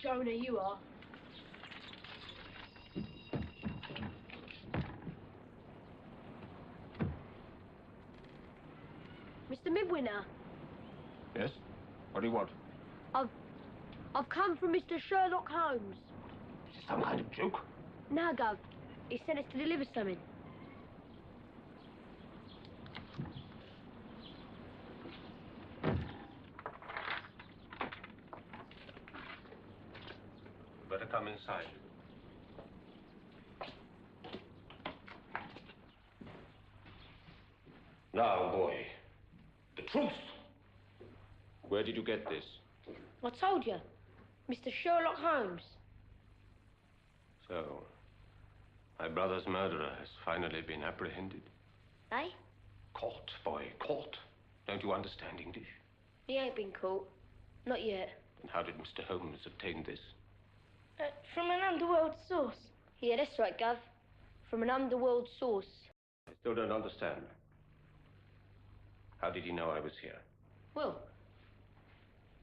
Jonah, you are. Mr. Midwinter. Yes? What do you want? I've come from Mr. Sherlock Holmes. Is this some kind of joke? No, Gov. He sent us to deliver something. Better come inside. Now, boy, the truth. Where did you get this? I told you. Mr. Sherlock Holmes. So, my brother's murderer has finally been apprehended. Eh? Caught, boy, caught. Don't you understand English? He ain't been caught. Not yet. And how did Mr. Holmes obtain this? From an underworld source. Yeah, that's right, Gov. From an underworld source. I still don't understand. How did he know I was here? Well,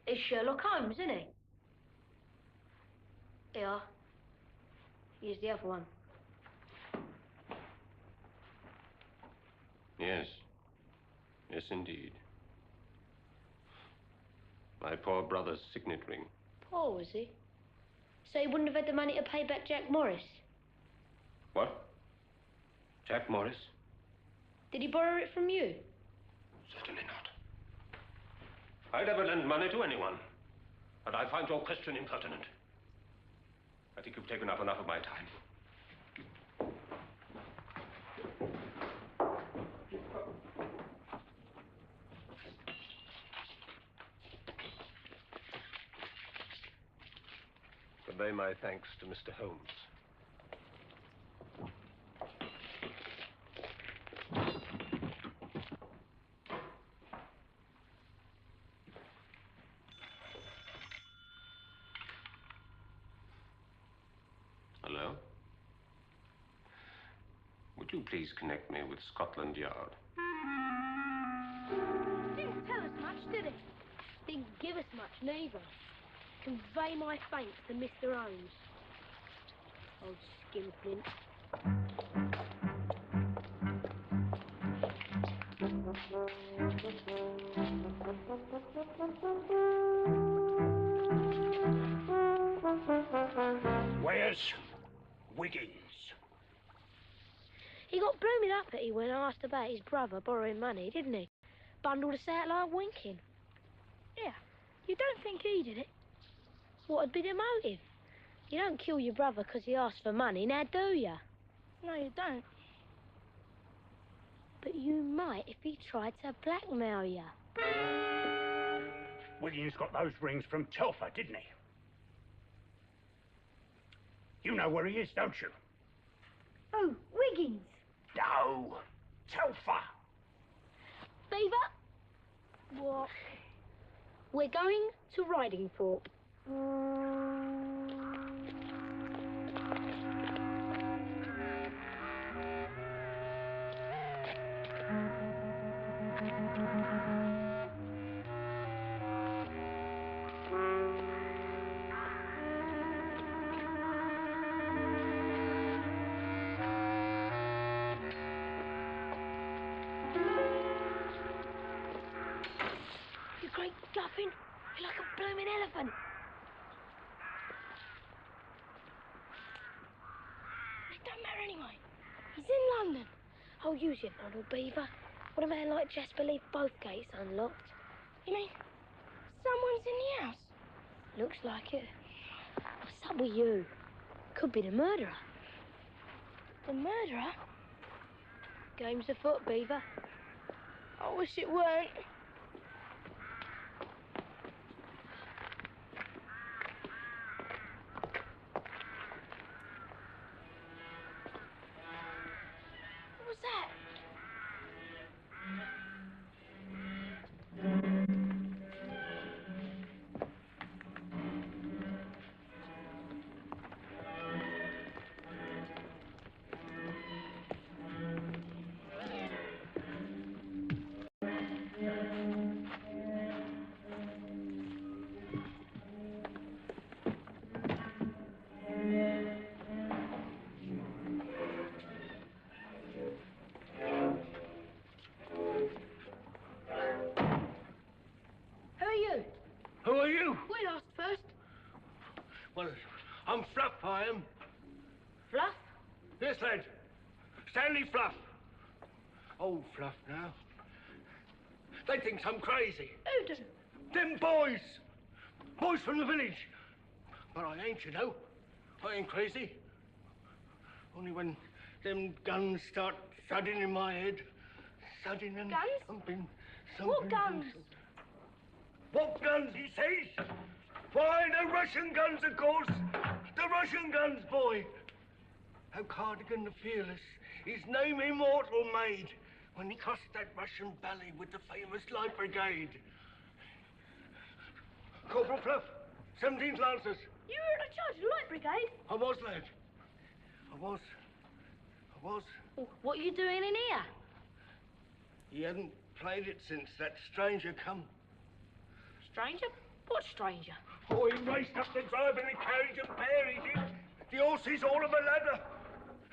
it's Sherlock Holmes, isn't he? Yeah. Here's the other one. Yes. Yes, indeed. My poor brother's signet ring. Poor, was he? So he wouldn't have had the money to pay back Jack Morris? What? Jack Morris? Did he borrow it from you? Certainly not. I never lend money to anyone. And I find your question impertinent. I think you've taken up enough of my time. Convey my thanks to Mr. Holmes. Hello? Would you please connect me with Scotland Yard? Didn't tell us much, did he? Didn't give us much, neither. Convey my thanks to Mr. Holmes. Old skinflint. Where's Wiggins? He got blooming uppity when I asked about his brother borrowing money, didn't he? Bundled us out like winking. Yeah, you don't think he did it? What'd be the motive? You don't kill your brother because he asked for money, now do you? No, you don't. But you might if he tried to blackmail you. Wiggins got those rings from Telfer, didn't he? You know where he is, don't you? Oh, Wiggins. No, Telfer. Beaver? What? We're going to Ridingthorpe. You great guffin! You're like a blooming elephant! It don't matter anyway. He's in London. I'll use you, Donald Beaver. What a man like Jasper leave both gates unlocked? You mean someone's in the house? Looks like it. What's up with you? Could be the murderer. The murderer? Game's afoot, Beaver. I wish it weren't. What was that? I'm Fluff, I am. Fluff? Yes, lad. Stanley Fluff. Old Fluff now. They think I'm crazy. Who do? Them boys. Boys from the village. But I ain't, you know. I ain't crazy. Only when them guns start thudding in my head. Thudding and Guns? thumping. What guns? What guns, he says? Why, the Russian guns, of course. The Russian guns, boy. How Cardigan the Fearless, his name immortal made when he crossed that Russian valley with the famous Light Brigade. Corporal Fluff, 17th Lancers. You were in charge of the Light Brigade? I was, lad. I was. Well, what are you doing in here? He hadn't played it since that stranger come. Stranger? What stranger? Oh, he raced up the drive in a carriage and pair, he did. The horses all of a ladder.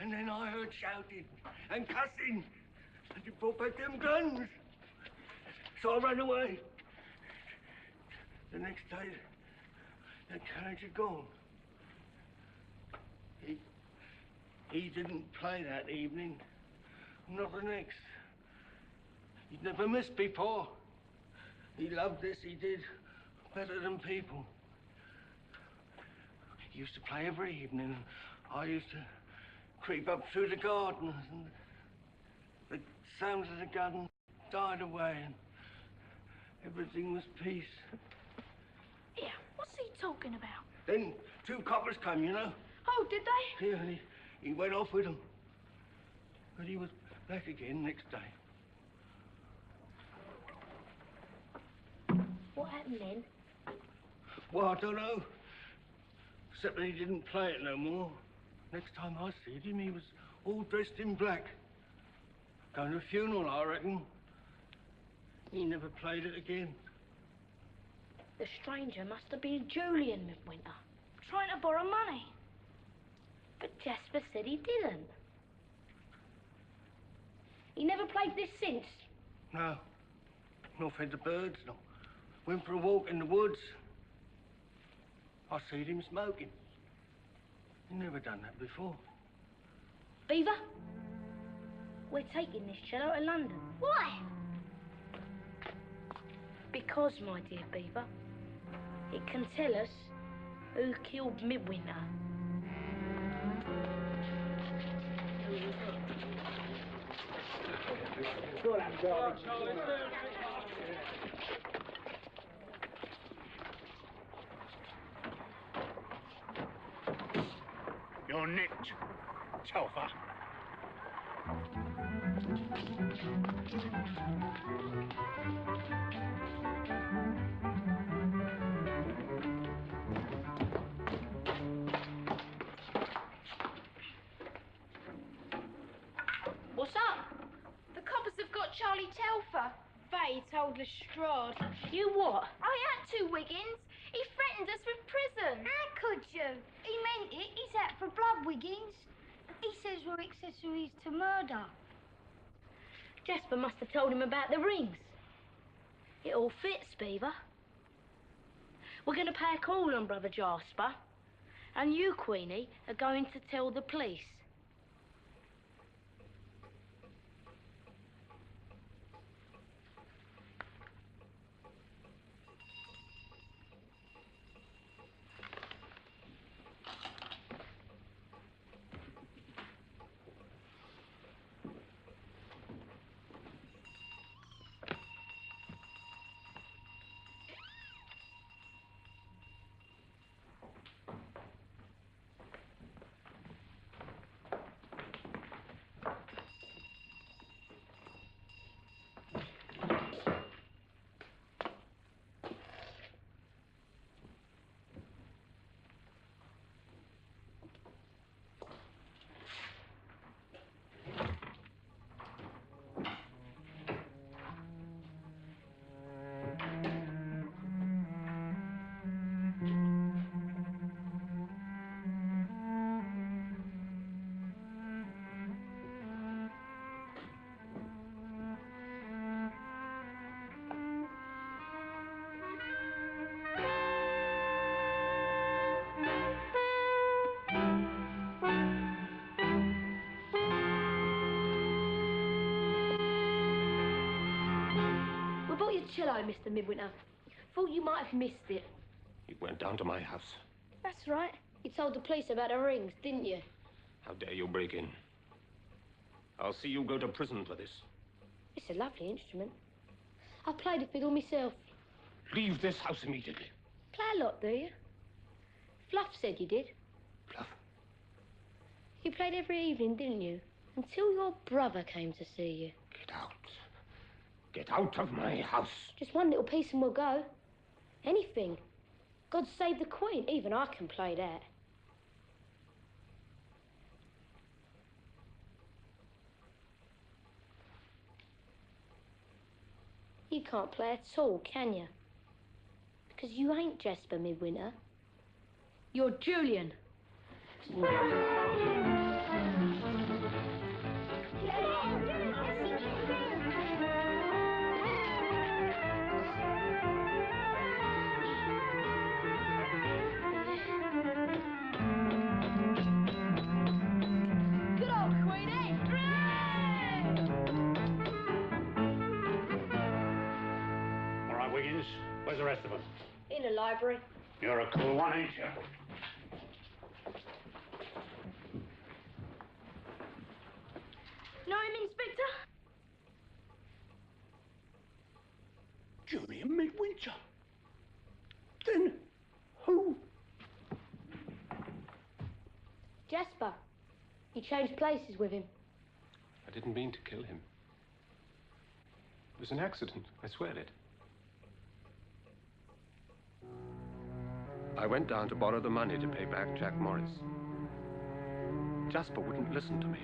And then I heard shouting and cussing. And he brought back them guns. So I ran away. The next day, the carriage had gone. He didn't play that evening. Not the next. He'd never missed before. He loved this, he did. Better than people. He used to play every evening. I used to creep up through the gardens, and the sounds of the gun died away, and everything was peace. Yeah, what's he talking about? Then 2 coppers come, you know. Oh, did they? Yeah, and he went off with them. But he was back again next day. What happened then? Well, I don't know. Except that he didn't play it no more. Next time I seen him, he was all dressed in black. Going to a funeral, I reckon. He never played it again. The stranger must have been Julian Midwinter, trying to borrow money. But Jasper said he didn't. He never played this since. No. Nor fed the birds, nor went for a walk in the woods. I seen him smoking. He never done that before. Beaver, we're taking this cello to London. Why? Because, my dear Beaver, it can tell us who killed Midwinter. You're nicked, Telfer. What's up? The coppers have got Charlie Telfer. They told Lestrade. You what? I had to, Wiggins. He threatened us with prison. How could you? He meant it. He's out for blood, Wiggins. He says we're accessories to murder. Jasper must have told him about the rings. It all fits, Beaver. We're going to pay a call on Brother Jasper. And you, Queenie, are going to tell the police. cello, Mr. Midwinter. Thought you might have missed it. You went down to my house. That's right. You told the police about the rings, didn't you? How dare you break in? I'll see you go to prison for this. It's a lovely instrument. I played a fiddle myself. Leave this house immediately. Play a lot, do you? Fluff said you did. Fluff? You played every evening, didn't you? Until your brother came to see you. Get out. Get out of my house. Just one little piece and we'll go. Anything. God save the Queen. Even I can play that. You can't play at all, can you? Because you ain't Jasper Midwinter. You're Julian. Good old Queenie! All right, Wiggins. Where's the rest of them? In the library. You're a cool one, ain't you? Know him, Inspector? Julian Midwinter. Then who? Jasper. You changed places with him. I didn't mean to kill him. It was an accident, I swear it. I went down to borrow the money to pay back Jack Morris. Jasper wouldn't listen to me.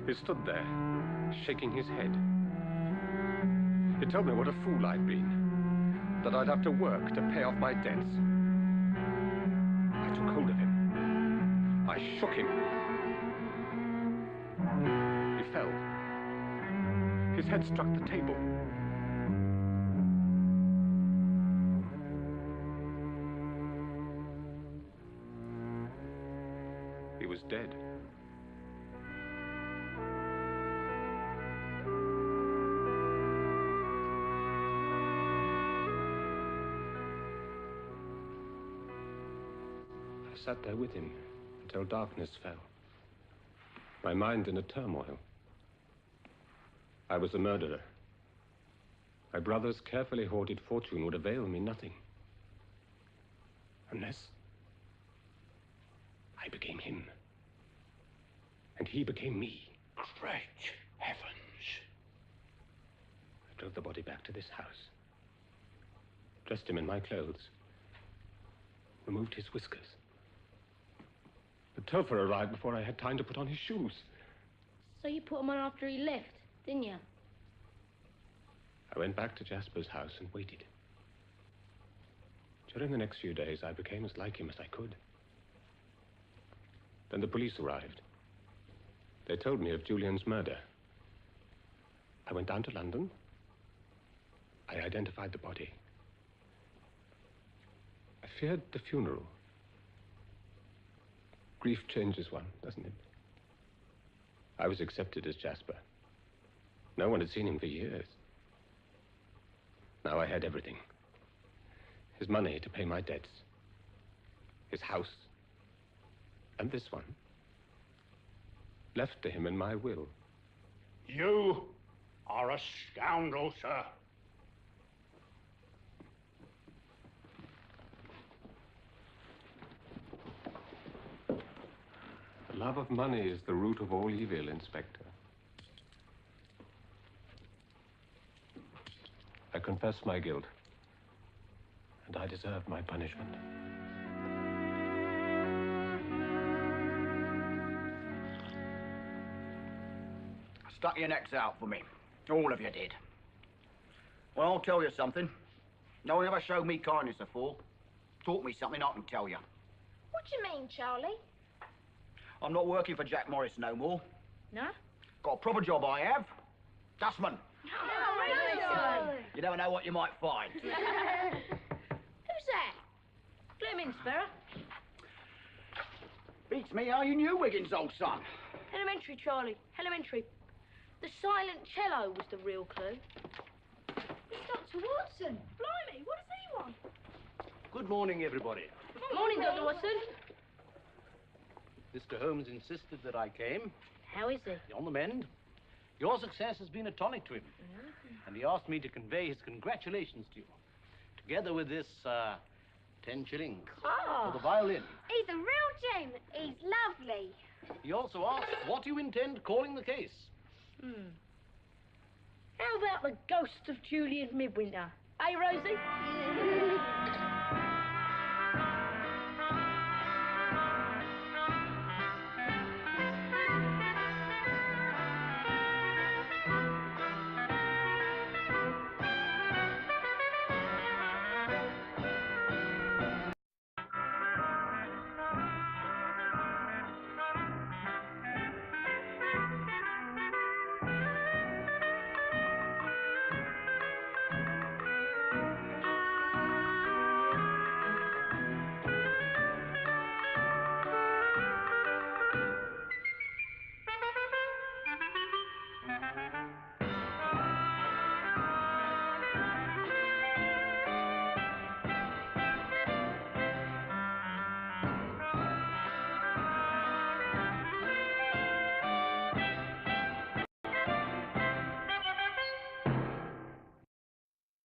He stood there, shaking his head. He told me what a fool I'd been, that I'd have to work to pay off my debts. I took hold of him. I shook him. He fell. His head struck the table. He was dead. I sat there with him until darkness fell, my mind in a turmoil. I was a murderer. My brother's carefully hoarded fortune would avail me nothing. Unless I became him. And he became me. Great heavens. I drove the body back to this house. Dressed him in my clothes. Removed his whiskers. The Topher arrived before I had time to put on his shoes. So you put him on after he left, didn't you? I went back to Jasper's house and waited. During the next few days, I became as like him as I could. Then the police arrived. They told me of Julian's murder. I went down to London. I identified the body. I feared the funeral. Grief changes one, doesn't it? I was accepted as Jasper. No one had seen him for years. Now I had everything. His money to pay my debts. His house. And this one. Left to him in my will. You are a scoundrel, sir. The love of money is the root of all evil, Inspector. I confess my guilt, and I deserve my punishment. Stuck your necks out for me. All of you did. Well, I'll tell you something. No one ever showed me kindness before. Taught me something I can tell you. What do you mean, Charlie? I'm not working for Jack Morris no more. No? Got a proper job I have. Dustman. Oh, You never know what you might find. Who's that? Let him in, Sparrow. Beats me how you knew Wiggins, old son. Elementary, Charlie. Elementary. The silent cello was the real clue. Dr. Watson. Blimey, what does he want? Good morning, everybody. Morning, Dr. Watson. Mr. Holmes insisted that I came. How is he? On the mend. Your success has been a tonic to him. And he asked me to convey his congratulations to you, together with this, 10 shillings for the violin. He's a real gem. He's lovely. He also asked what you intend calling the case. How about the ghost of Julian Midwinter? Eh, Rosie? Yeah.